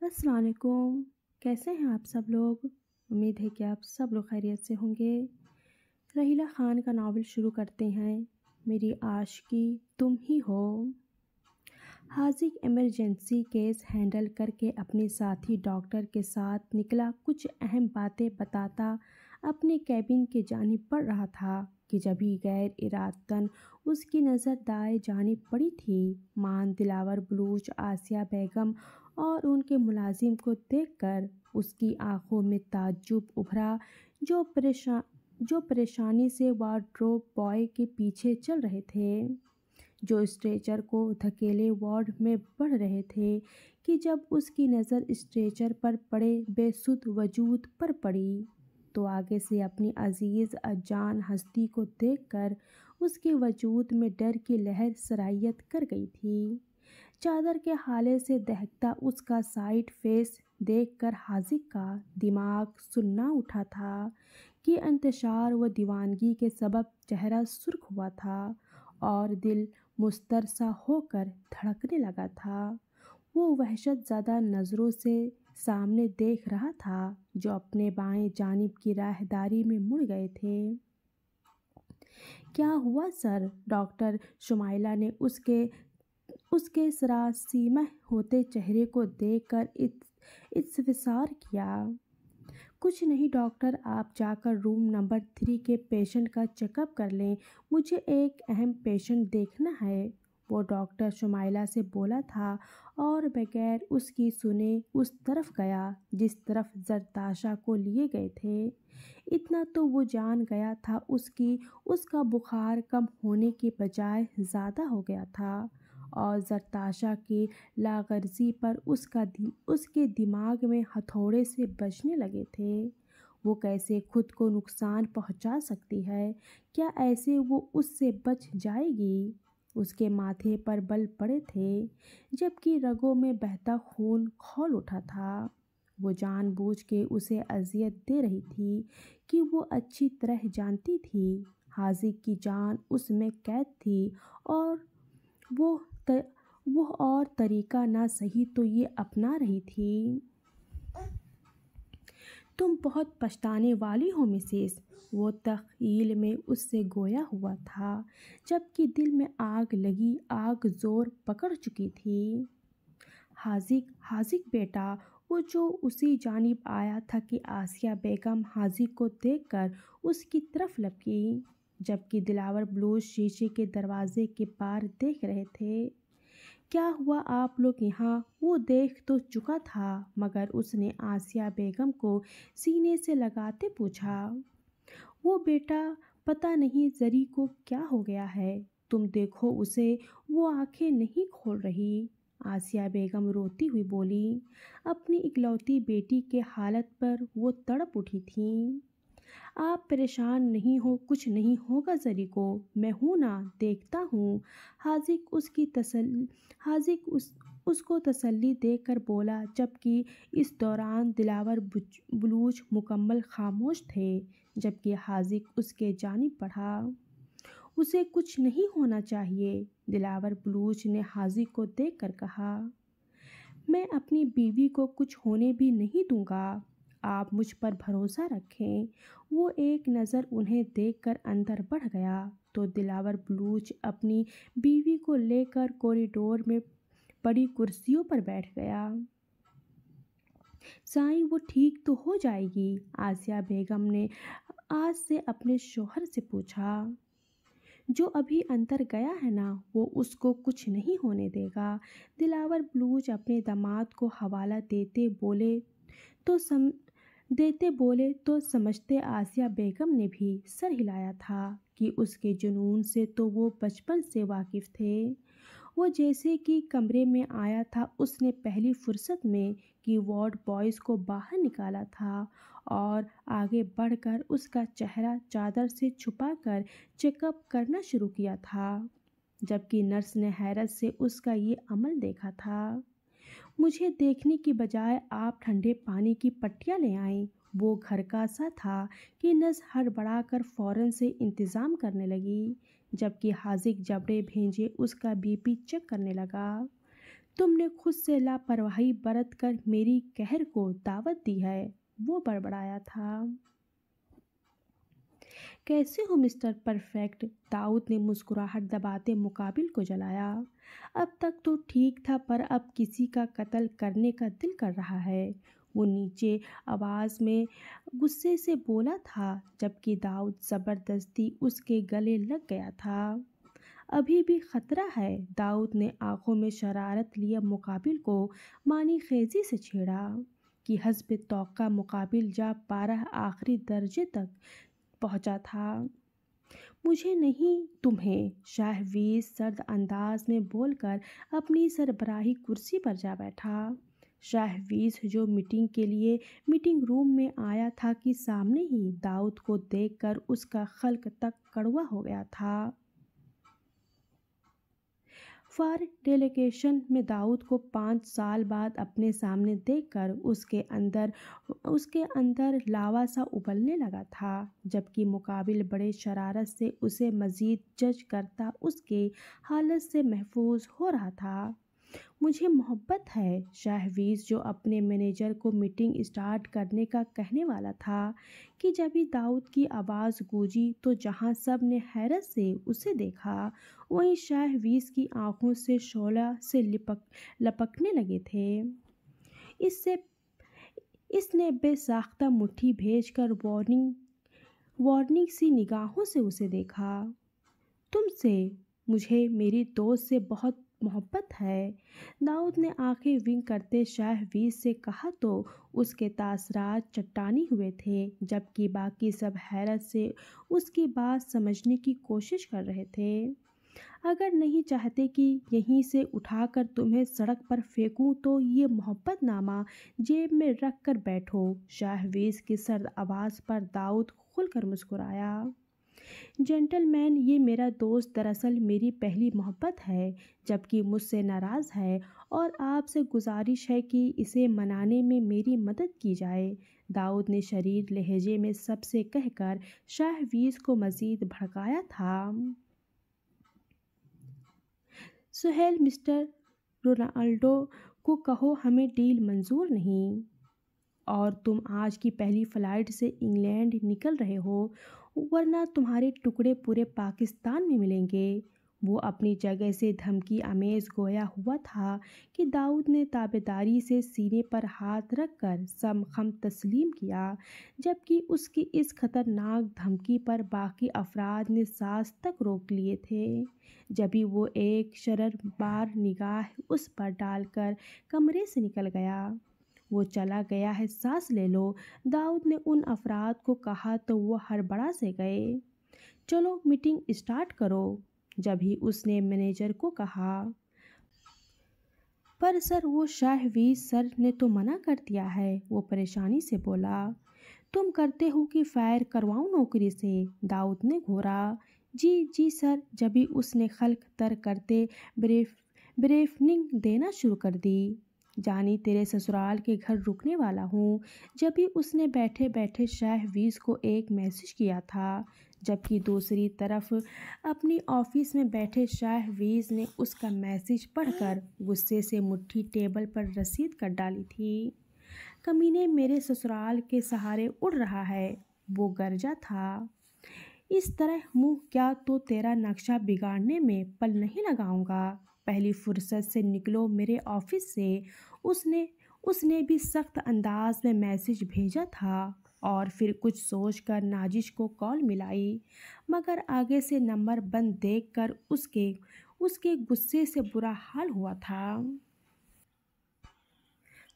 अस्सलाम वालेकुम। कैसे हैं आप सब लोग? उम्मीद है कि आप सब लोग खैरियत से होंगे। रहीला ख़ान का नावल शुरू करते हैं। मेरी आशिकी तुम ही हो। हाजिक इमरजेंसी केस हैंडल करके अपने साथी डॉक्टर के साथ निकला कुछ अहम बातें बताता अपने कैबिन के जानिब बढ़ रहा था कि जभी गैर इरादतन उसकी नज़र दाएं जानिब पड़ी थी। मान दिलावर बलूच, आसिया बेगम और उनके मुलाजिम को देखकर उसकी आंखों में ताज्जुब उभरा, जो परेशानी से वार्डरोब बॉय के पीछे चल रहे थे, जो स्ट्रेचर को धकेले वार्ड में बढ़ रहे थे कि जब उसकी नज़र स्ट्रेचर पर पड़े बेसुध वजूद पर पड़ी तो आगे से अपनी अजीज़ अजान हस्ती को देखकर उसके वजूद में डर की लहर सरायत कर गई थी। चादर के हाले से दहकता उसका साइड फेस देखकर हाजिक का दिमाग सुन्ना उठा था कि इंतशार व दीवानगी के सबब चेहरा सुर्ख हुआ था और दिल मुस्तर सा होकर धड़कने लगा था। वो वहशत ज़दा नज़रों से सामने देख रहा था जो अपने बाएं जानिब की राहदारी में मुड़ गए थे। क्या हुआ सर? डॉक्टर शुमाइला ने उसके सरासीमह होते चेहरे को देखकर इत्सविसार किया। कुछ नहीं डॉक्टर, आप जाकर रूम नंबर 3 के पेशेंट का चेकअप कर लें, मुझे एक अहम पेशेंट देखना है। वो डॉक्टर शुमाइला से बोला था और बगैर उसकी सुने उस तरफ गया जिस तरफ जरताशा को लिए गए थे। इतना तो वो जान गया था उसका बुखार कम होने के बजाय ज़्यादा हो गया था और जरताशा की लागर्जी पर उसके दिमाग में हथौड़े से बजने लगे थे। वो कैसे खुद को नुकसान पहुंचा सकती है? क्या ऐसे वो उससे बच जाएगी? उसके माथे पर बल पड़े थे जबकि रगों में बहता खून खौल उठा था। वो जानबूझ के उसे अजियत दे रही थी कि वो अच्छी तरह जानती थी हाजिक की जान उसमें कैद थी और वो वो और तरीका ना सही तो ये अपना रही थी। तुम बहुत पछताने वाली हो मिसेस, वो तख़ील में उससे गोया हुआ था जबकि दिल में आग लगी आग जोर पकड़ चुकी थी। हाजिक हाजिक बेटा, वो जो उसी जानिब आया था कि आसिया बेगम हाजिक को देखकर उसकी तरफ लपकी जबकि दिलावर बलूच शीशे के दरवाजे के पार देख रहे थे। क्या हुआ आप लोग यहाँ? वो देख तो चुका था मगर उसने आसिया बेगम को सीने से लगाते पूछा। वो बेटा, पता नहीं जरी को क्या हो गया है, तुम देखो उसे, वो आंखें नहीं खोल रही। आसिया बेगम रोती हुई बोली। अपनी इकलौती बेटी के हालत पर वो तड़प उठी थी। आप परेशान नहीं हो, कुछ नहीं होगा जरी को, मैं हूँ ना, देखता हूँ। हाजिक उसको तसल्ली देकर बोला जबकि इस दौरान दिलावर बलूच मुकम्मल खामोश थे जबकि हाजिक उसके जानिब बढ़ा। उसे कुछ नहीं होना चाहिए, दिलावर बलूच ने हाजिक को देखकर कहा। मैं अपनी बीवी को कुछ होने भी नहीं दूंगा, आप मुझ पर भरोसा रखें। वो एक नज़र उन्हें देखकर अंदर बढ़ गया तो दिलावर बलूच अपनी बीवी को लेकर कॉरिडोर में पड़ी कुर्सियों पर बैठ गया। साईं, वो ठीक तो हो जाएगी? आसिया बेगम ने आज से अपने शौहर से पूछा। जो अभी अंदर गया है ना, वो उसको कुछ नहीं होने देगा। दिलावर बलूच अपने दामाद को हवाला देते बोले तो समझते आसिया बेगम ने भी सर हिलाया था कि उसके जुनून से तो वो बचपन से वाकिफ़ थे। वो जैसे कि कमरे में आया था उसने पहली फुर्सत में कि वार्ड बॉयज़ को बाहर निकाला था और आगे बढ़कर उसका चेहरा चादर से छुपाकर चेकअप करना शुरू किया था जबकि नर्स ने हैरत से उसका ये अमल देखा था। मुझे देखने की बजाय आप ठंडे पानी की पट्टियाँ ले आएं। वो घर का सा था कि नस हड़बड़ाकर फ़ौरन से इंतज़ाम करने लगी जबकि हाजिक जबड़े भेजे उसका बीपी चेक करने लगा। तुमने खुद से लापरवाही बरत कर मेरी कहर को दावत दी है, वो बड़बड़ाया था। कैसे हो मिस्टर परफेक्ट? दाऊद ने मुस्कुराहट दबाते मुकाबिल को जलाया। अब तक तो ठीक था, पर अब किसी का कत्ल करने का दिल कर रहा है, वो नीचे आवाज़ में गुस्से से बोला था, जबकि दाऊद ज़बरदस्ती उसके गले लग गया था। अभी भी खतरा है, दाऊद ने आंखों में शरारत लिए मुकाबिल को मानी खेजी से छेड़ा कि हस्ब तौक़ा मुकाबिल जा पारा आखिरी दर्जे तक पहुंचा था। मुझे नहीं, तुम्हें, शाहवीज सर्द अंदाज में बोलकर अपनी सरबराही कुर्सी पर जा बैठा। शाहवीज जो मीटिंग के लिए मीटिंग रूम में आया था कि सामने ही दाऊद को देखकर उसका खल्क तक कड़वा हो गया था। फॉर डेलीगेशन में दाऊद को 5 साल बाद अपने सामने देखकर उसके अंदर लावा सा उबलने लगा था, जबकि मुकाबिल बड़े शरारत से उसे मज़ीद जज करता उसके हालत से महफूज हो रहा था। मुझे मोहब्बत है, शाहवीज जो अपने मैनेजर को मीटिंग स्टार्ट करने का कहने वाला था कि जब ही दाऊद की आवाज़ गूंजी तो जहां सब ने हैरत से उसे देखा, वहीं शाहवीज की आंखों से शोला से लपकने लगे थे। इससे इसने बेसाख्ता मुट्ठी भेजकर वार्निंग सी निगाहों से उसे देखा। तुमसे, मुझे मेरी दोस्त से बहुत मोहब्बत है, दाऊद ने आंखें विंग करते शाहवीज से कहा तो उसके तासरात चट्टानी हुए थे, जबकि बाकी सब हैरत से उसकी बात समझने की कोशिश कर रहे थे। अगर नहीं चाहते कि यहीं से उठाकर तुम्हें सड़क पर फेंकूं तो ये मोहब्बतनामा जेब में रख कर बैठो। शाहवीज की सर्द आवाज़ पर दाऊद खुलकर मुस्कुराया। जेंटलमैन, ये मेरा दोस्त दरअसल मेरी पहली मोहब्बत है, जबकि मुझसे नाराज़ है और आपसे गुजारिश है कि इसे मनाने में मेरी मदद की जाए, दाऊद ने शरीर लहजे में सबसे कहकर शाहवीज को मज़ीद भड़काया था। सुहेल, मिस्टर रोनाल्डो को कहो हमें डील मंजूर नहीं, और तुम आज की पहली फ़्लाइट से इंग्लैंड निकल रहे हो, वरना तुम्हारे टुकड़े पूरे पाकिस्तान में मिलेंगे। वो अपनी जगह से धमकी आमेज गोया हुआ था कि दाऊद ने ताबेदारी से सीने पर हाथ रखकर समखम तस्लीम किया, जबकि उसकी इस खतरनाक धमकी पर बाकी अफराद ने सांस तक रोक लिए थे। जभी वो एक शर्मबार निगाह उस पर डालकर कमरे से निकल गया। वो चला गया है, सांस ले लो, दाऊद ने उन अफराद को कहा तो वो हड़बड़ा से गए। चलो मीटिंग स्टार्ट करो, जब ही उसने मैनेजर को कहा। पर सर, वो शाहवीज सर ने तो मना कर दिया है, वो परेशानी से बोला। तुम करते हो कि फायर करवाऊं नौकरी से, दाऊद ने घोरा। जी जी सर, जब ही उसने खल्क तर करते ब्रीफिंग देना शुरू कर दी। जानी तेरे ससुराल के घर रुकने वाला हूँ, जब भी उसने बैठे बैठे शाहवीज को एक मैसेज किया था, जबकि दूसरी तरफ अपनी ऑफिस में बैठे शाहवीज ने उसका मैसेज पढ़कर गुस्से से मुट्ठी टेबल पर रसीद कर डाली थी। कमीने, मेरे ससुराल के सहारे उड़ रहा है, वो गरजा था। इस तरह मुंह क्या तो तेरा नक्शा बिगाड़ने में पल नहीं लगाऊंगा, पहली फुर्सत से निकलो मेरे ऑफिस से। उसने भी सख्त अंदाज में मैसेज भेजा था और फिर कुछ सोचकर नाजिश को कॉल मिलाई, मगर आगे से नंबर बंद देखकर उसके गुस्से से बुरा हाल हुआ था।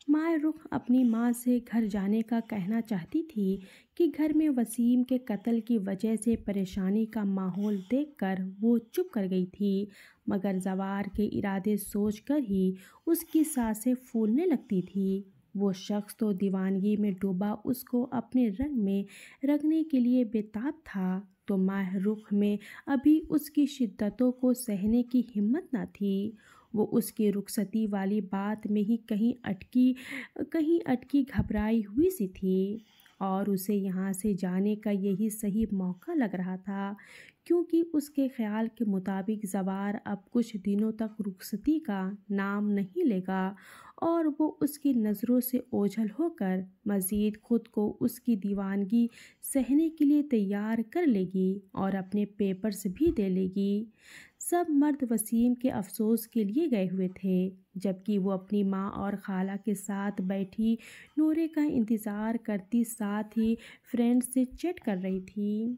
माए रुख अपनी माँ से घर जाने का कहना चाहती थी कि घर में वसीम के कत्ल की वजह से परेशानी का माहौल देखकर वो चुप कर गई थी, मगर जवार के इरादे सोचकर ही उसकी सांसें फूलने लगती थी। वो शख्स तो दीवानगी में डूबा उसको अपने रंग में रंगने के लिए बेताब था, तो माह रुख में अभी उसकी शिद्दतों को सहने की हिम्मत न थी। वो उसकी रुखसती वाली बात में ही कहीं अटकी घबराई हुई सी थी। اور اسے یہاں سے جانے کا یہی صحیح موقع لگ رہا تھا، کیونکہ اس کے خیال کے مطابق زوار اب کچھ دنوں تک رخصتی کا نام نہیں لے گا اور وہ اس کی نظروں سے اوجھل ہو کر مزید خود کو اس کی دیوانگی سہنے کے لیے تیار کر لے گی اور اپنے پیپرز بھی دے لے گی۔ سب مرد وسیم کے افسوس کے لیے گئے ہوئے تھے، جبکہ وہ اپنی ماں اور خالہ کے ساتھ بیٹھی نورے کا انتظار کرتی ساتھ ہی فرینڈ سے چیٹ کر رہی تھی۔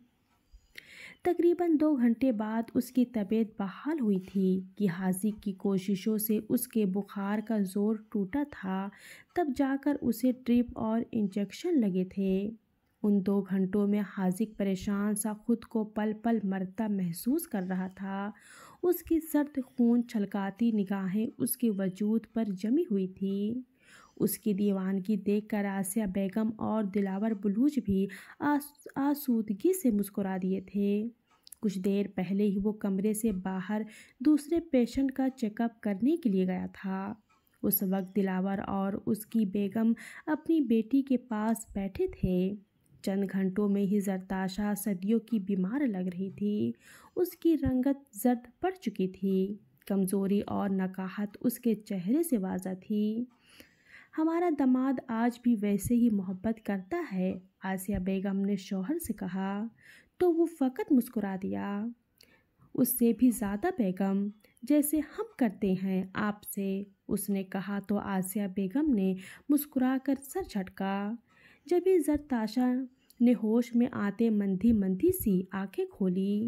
تقریباً 2 گھنٹے بعد اس کی طبیعت بحال ہوئی تھی کہ حاذق کی کوششوں سے اس کے بخار کا زور ٹوٹا تھا، تب جا کر اسے ڈرپ اور انجیکشن لگے تھے۔ ان 2 گھنٹوں میں حاذق پریشان سا خود کو پل پل مرتا محسوس کر رہا تھا۔ اس کی سرد خون چھلکاتی نگاہیں اس کے وجود پر جمی ہوئی تھیں۔ اس کی دیوانگی دیکھ کر آسیہ بیگم اور دلاور بلوچ بھی آسودگی سے مسکرا دیے تھے۔ کچھ دیر پہلے ہی وہ کمرے سے باہر دوسرے پیشنٹ کا چیک اپ کرنے کے لیے گیا تھا۔ اس وقت دلاور اور اس کی بیگم اپنی بیٹی کے پاس بیٹھے تھے۔ چند گھنٹوں میں ہی زرتاشا صدیوں کی بیمار لگ رہی تھی۔ اس کی رنگت زرد پڑ چکی تھی، کمزوری اور نکاہت اس کے چہرے سے واضح تھی۔ ہمارا داماد آج بھی ویسے ہی محبت کرتا ہے، آسیہ بیگم نے شوہر سے کہا، تو وہ فقط مسکرا دیا۔ اس سے بھی زیادہ بیگم، جیسے ہم کرتے ہیں آپ سے، اس نے کہا تو آسیہ بیگم نے مسکرا کر سر جھٹکا۔ جبھی زرتاشا نے ہوش میں آتے مندھی مندھی سی آنکھیں کھولی۔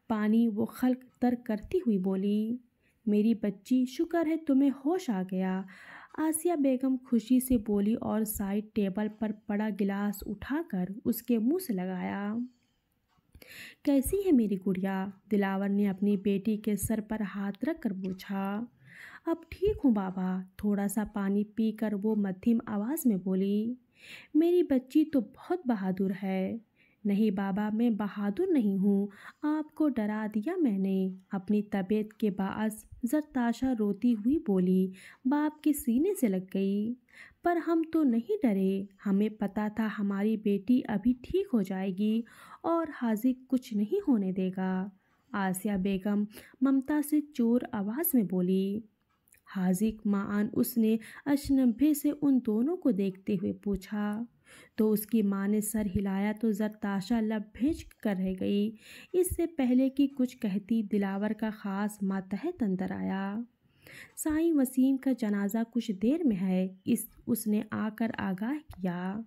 پانی وہ خلق ترک کرتی ہوئی بولی، میری بچی، شکر ہے تمہیں ہوش آ گیا۔ آسیہ بیگم خوشی سے بولی اور سائڈ ٹیبل پر پڑا گلاس اٹھا کر اس کے منہ سے لگایا۔ کیسی ہے میری گڑیا؟ دلاور نے اپنی بیٹی کے سر پر ہاتھ رکھ کر پوچھا۔ اب ٹھیک ہوں بابا، تھوڑا سا پانی پی کر وہ مدھم آواز میں بولی۔ میری بچی تو بہت بہادر ہے۔ نہیں بابا، میں بہادر نہیں ہوں، آپ کو ڈرا دیا میں نے، اپنی طبیعت کے باعث زرتاشا روتی ہوئی بولی۔ باپ کے سینے سے لگ گئی۔ پر ہم تو نہیں ڈرے، ہمیں پتا تھا ہماری بیٹی ابھی ٹھیک ہو جائے گی اور حاذق کچھ نہیں ہونے دے گا، آسیہ بیگم ممتا سے چور آواز میں بولی۔ حاذق معاً اس نے اجنبے سے ان دونوں کو دیکھتے ہوئے پوچھا۔ تو اس کی ماں نے سر ہلایا تو زرتاشا لب بھیج کر رہ گئی۔ اس سے پہلے کہ کچھ کہتی دلاور کا خاص ماتحت اندر آیا۔ سائیں وسیم کا جنازہ کچھ دیر میں ہے، اس نے آ کر آگاہ کیا۔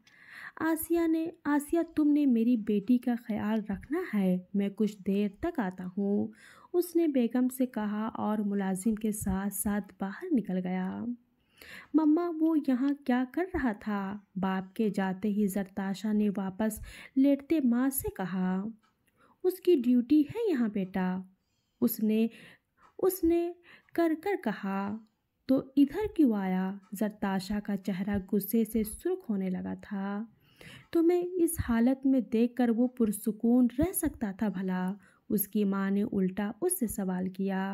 آسیہ تم نے میری بیٹی کا خیال رکھنا ہے، میں کچھ دیر تک آتا ہوں، اس نے بیگم سے کہا اور ملازم کے ساتھ ساتھ باہر نکل گیا۔ مما، وہ یہاں کیا کر رہا تھا؟ باپ کے جاتے ہی زرتاشا نے واپس لیٹتے ماں سے کہا۔ اس کی ڈیوٹی ہے یہاں بیٹا، اس نے کر کہا۔ تو ادھر کیوں آیا؟ زرتاشا کا چہرہ غصے سے سرخ ہونے لگا تھا۔ تمہیں اس حالت میں دیکھ کر وہ پرسکون رہ سکتا تھا بھلا؟ اس کی ماں نے الٹا اس سے سوال کیا۔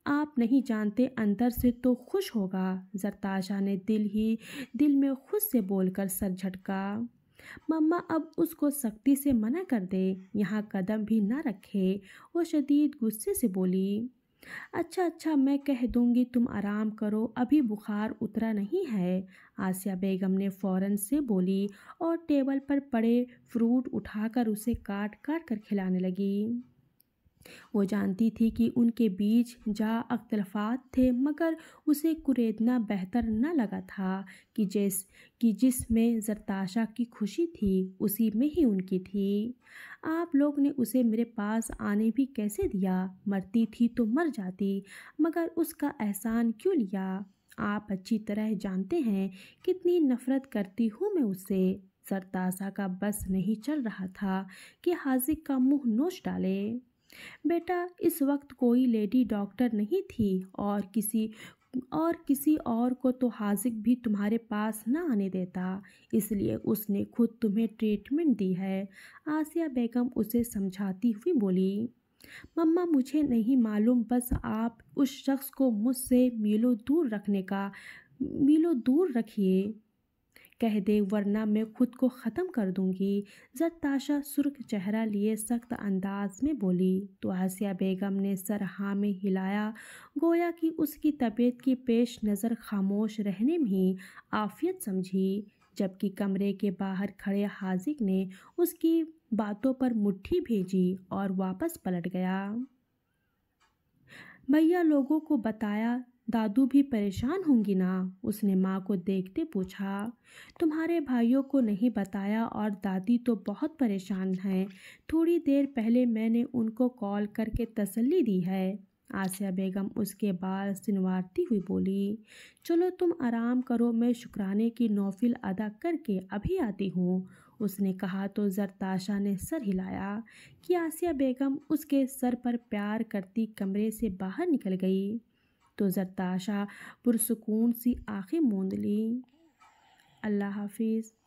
آپ نہیں جانتے، اندر سے تو خوش ہوگا، زرتاشا نے دل میں خود سے بول کر سر جھٹکا۔ مما، اب اس کو سختی سے منع کر دے، یہاں قدم بھی نہ رکھے، وہ شدید غصے سے بولی۔ اچھا میں کہہ دوں گی، تم آرام کرو، ابھی بخار اترا نہیں ہے، آسیہ بیگم نے فوراً سے بولی اور ٹیبل پر پڑے فروٹ اٹھا کر اسے کاٹ کاٹ کر کھلانے لگی۔ وہ جانتی تھی کہ ان کے بیچ جا اختلافات تھے، مگر اسے کریدنا بہتر نہ لگا تھا کہ جس میں زرتاشا کی خوشی تھی اسی میں ہی ان کی تھی۔ آپ لوگ نے اسے میرے پاس آنے بھی کیسے دیا؟ مرتی تھی تو مر جاتی، مگر اس کا احسان کیوں لیا؟ آپ اچھی طرح جانتے ہیں کتنی نفرت کرتی ہوں میں اس سے۔ زرتاشا کا بس نہیں چل رہا تھا کہ حاذق کا منہ نوچ ڈالے۔ بیٹا، اس وقت کوئی لیڈی ڈاکٹر نہیں تھی اور کسی اور کو تو حاذق بھی تمہارے پاس نہ آنے دیتا، اس لیے اس نے خود تمہیں ٹریٹمنٹ دی ہے، آسیہ بیگم اسے سمجھاتی ہوئی بولی۔ مما، مجھے نہیں معلوم، بس آپ اس شخص کو مجھ سے میلوں دور رکھیے، کہہ دے ورنہ میں خود کو ختم کر دوں گی۔ زرتاشا سرخ چہرہ لیے سخت انداز میں بولی تو آسیہ بیگم نے سر ہاں میں ہلایا، گویا کہ اس کی طبیعت کی پیش نظر خاموش رہنے میں ہی عافیت سمجھی، جبکہ کمرے کے باہر کھڑے حاذق نے اس کی باتوں پر مٹھی بھیجی اور واپس پلٹ گیا۔ بھیا لوگوں کو بتایا؟ دادو بھی پریشان ہوں گی نا؟ اس نے ماں کو دیکھتے پوچھا۔ تمہارے بھائیوں کو نہیں بتایا اور دادی تو بہت پریشان ہیں، تھوڑی دیر پہلے میں نے ان کو کال کر کے تسلی دی ہے۔ آسیہ بیگم اس کے بال سنوارتی ہوئی بولی، چلو تم آرام کرو، میں شکرانے کی نوفل ادا کر کے ابھی آتی ہوں۔ اس نے کہا تو زرتاشا نے سر ہلایا کہ آسیہ بیگم اس کے سر پر پیار کرتی کمرے سے باہر نکل گئی تو زرتاشا پرسکون سی آنکھیں موند لی۔ اللہ حافظ۔